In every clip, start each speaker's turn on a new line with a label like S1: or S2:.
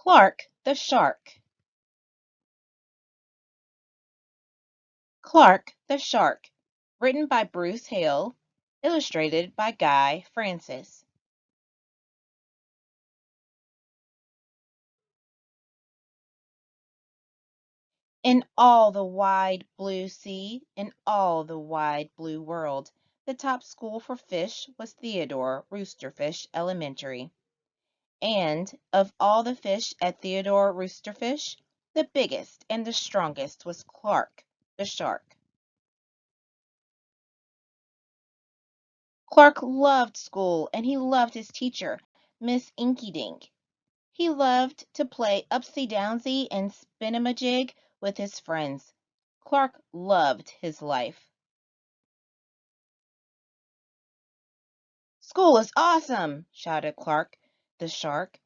S1: Clark the Shark. Clark the Shark. Written by Bruce Hale. Illustrated by Guy Francis. In all the wide blue sea, in all the wide blue world, the top school for fish was Theodore Roosterfish Elementary. And of all the fish at Theodore Roosterfish, the biggest and the strongest was Clark the Shark. Clark loved school and he loved his teacher, Miss Inkydink. He loved to play upsy-downsy and spin-a-majig with his friends. Clark loved his life. "School is awesome!" shouted Clark the Shark.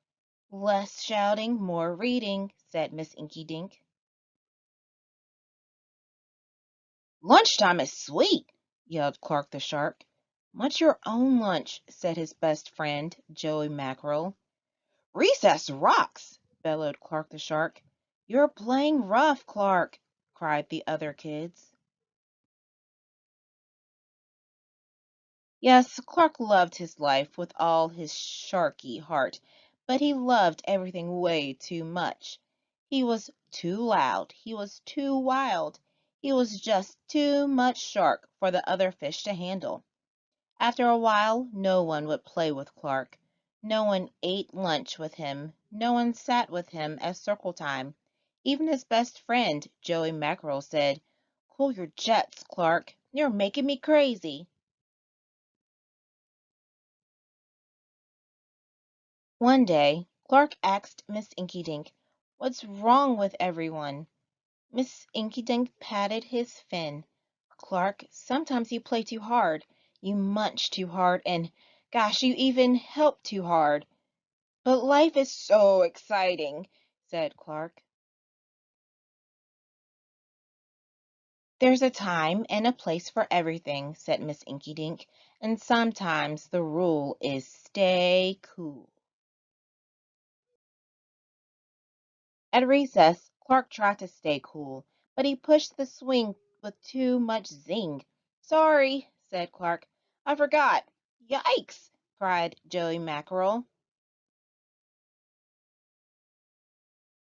S1: "Less shouting, more reading," said Miss Inkydink. "Lunchtime is sweet!" yelled Clark the Shark. "Munch your own lunch," said his best friend, Joey Mackerel. "Recess rocks!" bellowed Clark the Shark. "You're playing rough, Clark!" cried the other kids. Yes, Clark loved his life with all his sharky heart, but he loved everything way too much. He was too loud, he was too wild, he was just too much shark for the other fish to handle. After a while, no one would play with Clark. No one ate lunch with him. No one sat with him at circle time. Even his best friend, Joey Mackerel, said, "Cool your jets, Clark. You're making me crazy." One day, Clark asked Miss Inkydink, "What's wrong with everyone?" Miss Inkydink patted his fin. "Clark, sometimes you play too hard. You munch too hard and, gosh, you even help too hard." "But life is so exciting," said Clark. "There's a time and a place for everything," said Miss Inkydink, "and sometimes the rule is stay cool." At recess, Clark tried to stay cool, but he pushed the swing with too much zing. "Sorry," said Clark. "I forgot." "Yikes!" cried Joey Mackerel.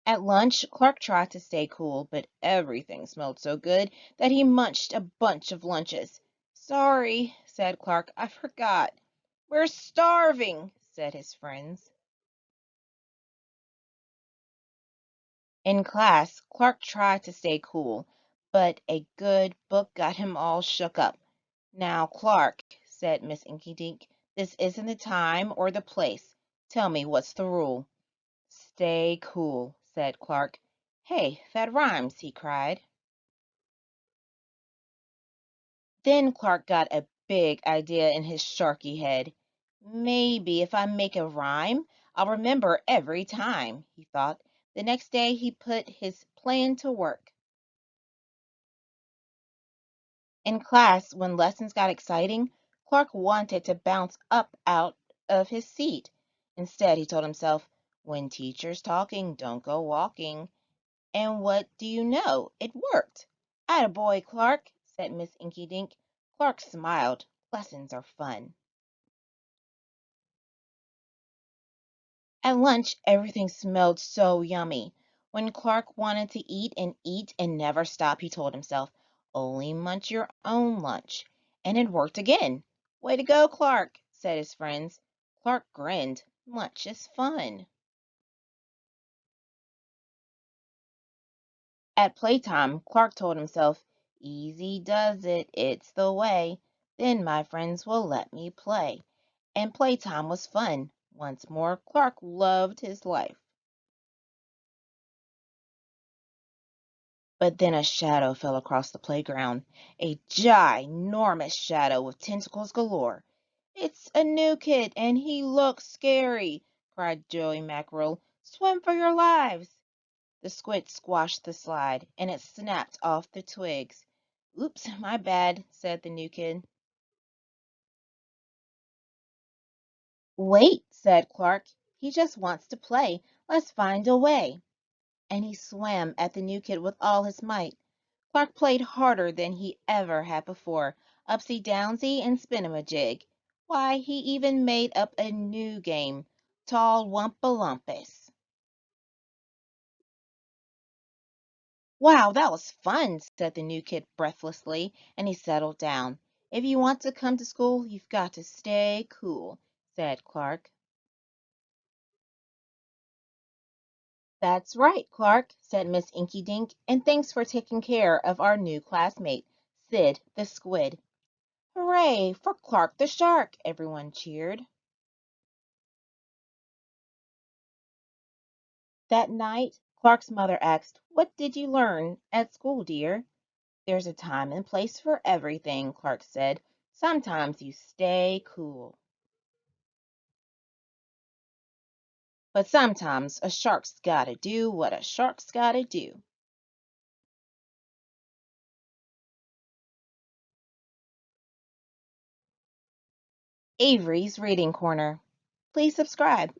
S1: At lunch, Clark tried to stay cool, but everything smelled so good that he munched a bunch of lunches. "Sorry," said Clark. "I forgot." "We're starving," said his friends. In class, Clark tried to stay cool, but a good book got him all shook up. "Now, Clark," said Miss Inkydink, "this isn't the time or the place. Tell me what's the rule." "Stay cool," said Clark. "Hey, that rhymes," he cried. Then Clark got a big idea in his sharky head. "Maybe if I make a rhyme, I'll remember every time," he thought. The next day he put his plan to work. In class, when lessons got exciting, Clark wanted to bounce up out of his seat. Instead, he told himself, "When teacher's talking, don't go walking." And what do you know? It worked. "Attaboy, Clark," said Miss Inkydink. Clark smiled. Lessons are fun. At lunch, everything smelled so yummy. When Clark wanted to eat and never stop, he told himself, "Only munch your own lunch." And it worked again. "Way to go, Clark," said his friends. Clark grinned. Lunch is fun. At playtime, Clark told himself, "Easy does it, it's the way. Then my friends will let me play." And playtime was fun. Once more, Clark loved his life. But then a shadow fell across the playground, a ginormous shadow with tentacles galore. "It's a new kid, and he looks scary," cried Joey Mackerel. "Swim for your lives!" The squid squashed the slide, and it snapped off the twigs. "Oops, my bad," said the new kid. "Wait," said Clark. He just wants to play. Let's find a way." And he swam at the new kid with all his might. Clark played harder than he ever had before, upsy downsy and spin-a-ma-jig. Why, he even made up a new game, Tall Wumpa-Lumpus. "Wow, that was fun," said the new kid breathlessly, and he settled down. "If you want to come to school, you've got to stay cool," said Clark. "That's right, Clark," said Miss Inkydink, "and thanks for taking care of our new classmate, Sid the Squid." "Hooray for Clark the Shark!" everyone cheered. That night, Clark's mother asked, "What did you learn at school, dear?" "There's a time and place for everything," Clark said. "Sometimes you stay cool, but sometimes a shark's gotta do what a shark's gotta do." Avery's Reading Corner. Please subscribe.